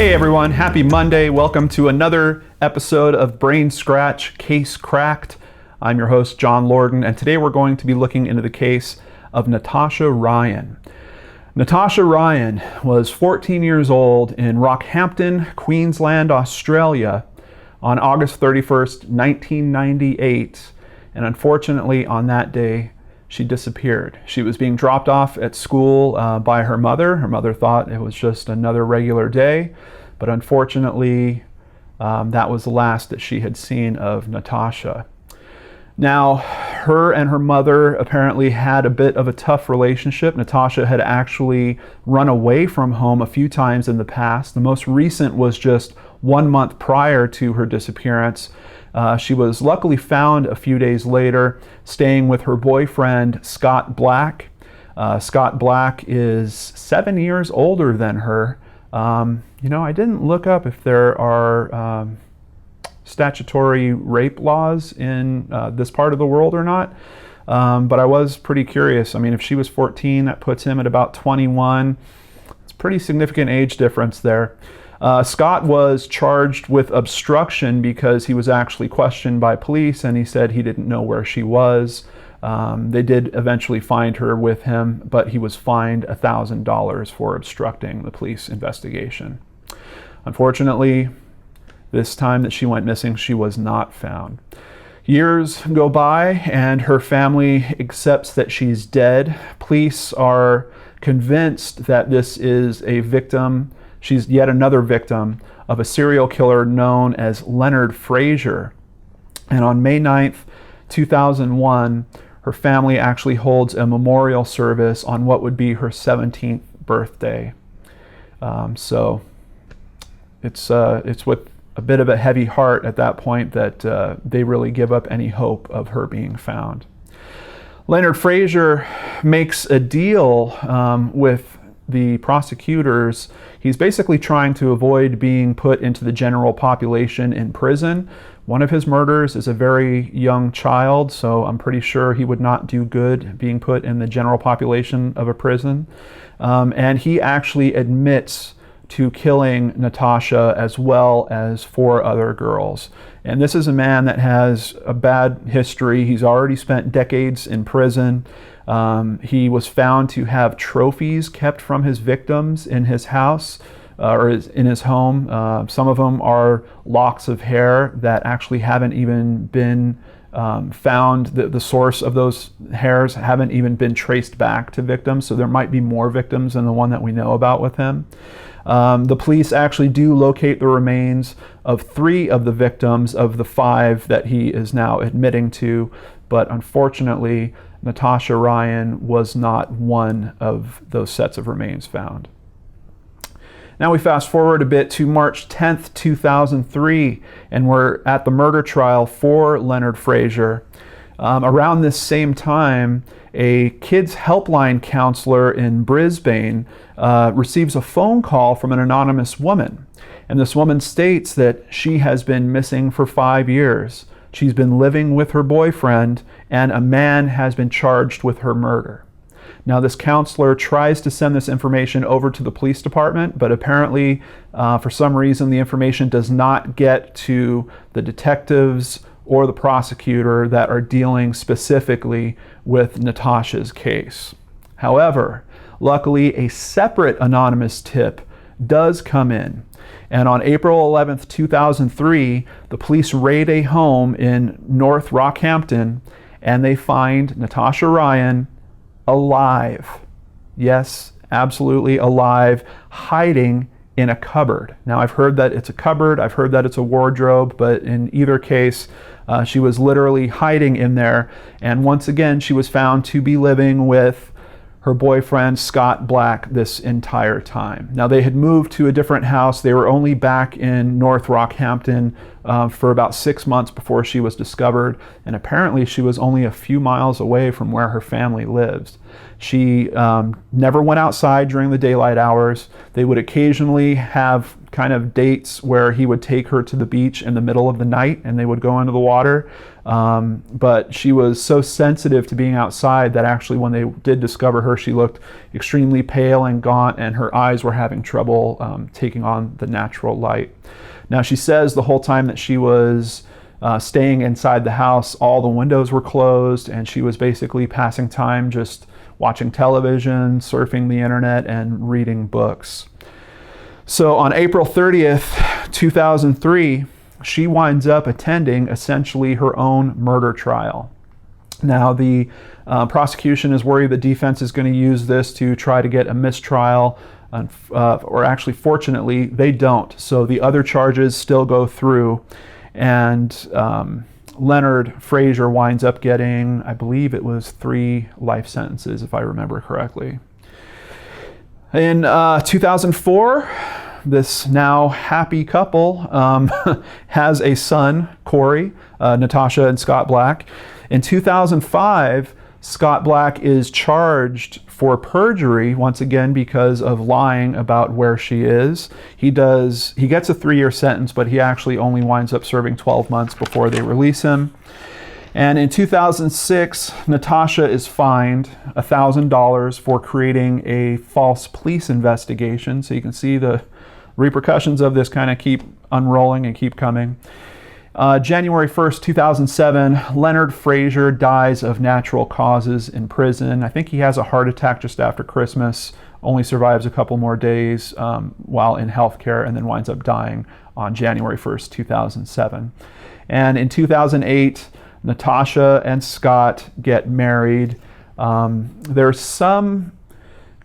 Hey everyone, happy Monday. Welcome to another episode of Brain Scratch Case Cracked. I'm your host, John Lorden, and today we're going to be looking into the case of Natasha Ryan. Natasha Ryan was 14 years old in Rockhampton, Queensland, Australia on August 31st, 1998, and unfortunately on that day she disappeared. She was being dropped off at school by her mother. Her mother thought it was just another regular day, but unfortunately that was the last that she had seen of Natasha. Now, her and her mother apparently had a bit of a tough relationship. Natasha had actually run away from home a few times in the past. The most recent was just 1 month prior to her disappearance. She was luckily found a few days later staying with her boyfriend, Scott Black. Scott Black is 7 years older than her. I didn't look up if there are statutory rape laws in this part of the world or not, but I was pretty curious. I mean, if she was 14, that puts him at about 21. It's a pretty significant age difference there. Scott was charged with obstruction because he was actually questioned by police and he said he didn't know where she was. They did eventually find her with him, but he was fined $1,000 for obstructing the police investigation. Unfortunately, this time that she went missing, she was not found. Years go by and her family accepts that she's dead. Police are convinced that this is a victim. She's yet another victim of a serial killer known as Leonard Fraser. And on May 9th, 2001, her family actually holds a memorial service on what would be her 17th birthday. So it's with a bit of a heavy heart at that point that they really give up any hope of her being found. Leonard Fraser makes a deal with the prosecutors. He's basically trying to avoid being put into the general population in prison. One of his murders is a very young child, so I'm pretty sure he would not do good being put in the general population of a prison. And he actually admits to killing Natasha as well as 4 other girls. And this is a man that has a bad history. He's already spent decades in prison. He was found to have trophies kept from his victims in his house or in his home. Some of them are locks of hair that actually haven't even been found. The source of those hairs haven't even been traced back to victims, so there might be more victims than the one that we know about with him. The police actually do locate the remains of 3 of the victims of the 5 that he is now admitting to, but unfortunately, Natasha Ryan was not one of those sets of remains found. Now we fast forward a bit to March 10th, 2003, and we're at the murder trial for Leonard Fraser. Around this same time, a kids helpline counselor in Brisbane receives a phone call from an anonymous woman. And this woman states that she has been missing for 5 years. She's been living with her boyfriend, and a man has been charged with her murder. Now, this counselor tries to send this information over to the police department, but apparently, for some reason, the information does not get to the detectives or the prosecutor that are dealing specifically with Natasha's case. However, luckily, a separate anonymous tip does come in. And on April 11th, 2003, the police raid a home in North Rockhampton, and they find Natasha Ryan alive. Yes, absolutely alive, hiding in a cupboard. Now, I've heard that it's a cupboard, I've heard that it's a wardrobe, but in either case, she was literally hiding in there. And once again, she was found to be living with her boyfriend, Scott Black, this entire time. Now, they had moved to a different house. They were only back in North Rockhampton for about 6 months before she was discovered. And apparently she was only a few miles away from where her family lives. She never went outside during the daylight hours. They would occasionally have kind of dates where he would take her to the beach in the middle of the night and they would go into the water. But she was so sensitive to being outside that actually when they did discover her, she looked extremely pale and gaunt, and her eyes were having trouble taking on the natural light. Now, she says the whole time that she was staying inside the house, all the windows were closed, and she was basically passing time just watching television, surfing the internet, and reading books. So on April 30th, 2003, she winds up attending essentially her own murder trial. Now, the prosecution is worried the defense is going to use this to try to get a mistrial, or actually, fortunately, they don't. So the other charges still go through, and Leonard Fraser winds up getting, I believe it was 3 life sentences, if I remember correctly. In 2004, this now happy couple has a son, Corey, Natasha and Scott Black. In 2005, Scott Black is charged for perjury, once again, because of lying about where she is. He gets a 3-year sentence, but he actually only winds up serving 12 months before they release him. And in 2006, Natasha is fined $1,000 for creating a false police investigation. So you can see the repercussions of this kind of keep unrolling and keep coming. January 1st, 2007, Leonard Fraser dies of natural causes in prison. I think he has a heart attack just after Christmas, only survives a couple more days while in healthcare, and then winds up dying on January 1st, 2007. And in 2008, Natasha and Scott get married. There's some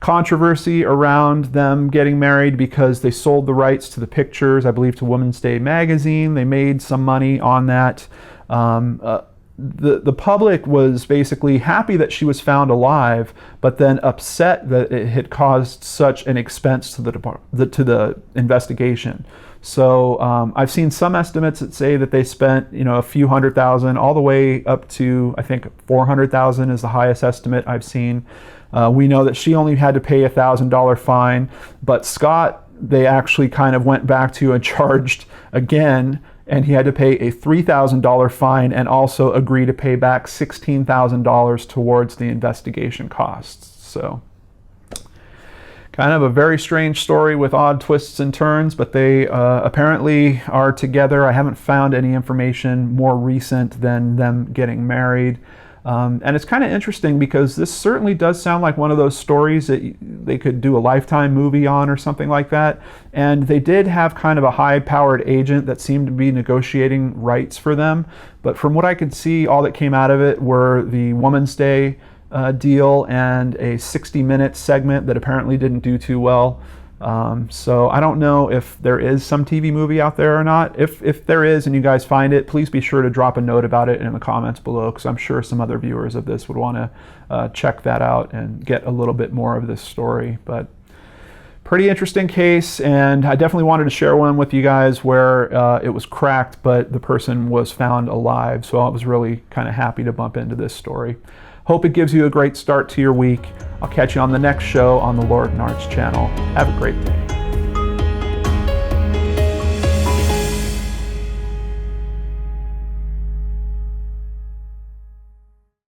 controversy around them getting married because they sold the rights to the pictures, I believe, to Women's Day magazine. They made some money on that. The public was basically happy that she was found alive, but then upset that it had caused such an expense to the investigation. So I've seen some estimates that say that they spent, a few $100,000, all the way up to, I think, $400,000 is the highest estimate I've seen. We know that she only had to pay a $1,000 fine, but Scott, they actually kind of went back to and charged again, and he had to pay a $3,000 fine and also agree to pay back $16,000 towards the investigation costs. So kind of a very strange story with odd twists and turns, but they apparently are together. I haven't found any information more recent than them getting married. And it's kind of interesting because this certainly does sound like one of those stories that they could do a Lifetime movie on or something like that. And they did have kind of a high-powered agent that seemed to be negotiating rights for them. But from what I could see, all that came out of it were the Women's Day deal and a 60-minute segment that apparently didn't do too well. So I don't know if there is some TV movie out there or not. If there is and you guys find it, please be sure to drop a note about it in the comments below, because I'm sure some other viewers of this would want to check that out and get a little bit more of this story. But pretty interesting case, and I definitely wanted to share one with you guys where it was cracked, but the person was found alive. So I was really kind of happy to bump into this story. Hope it gives you a great start to your week. I'll catch you on the next show on the Lord and Arts channel. Have a great day.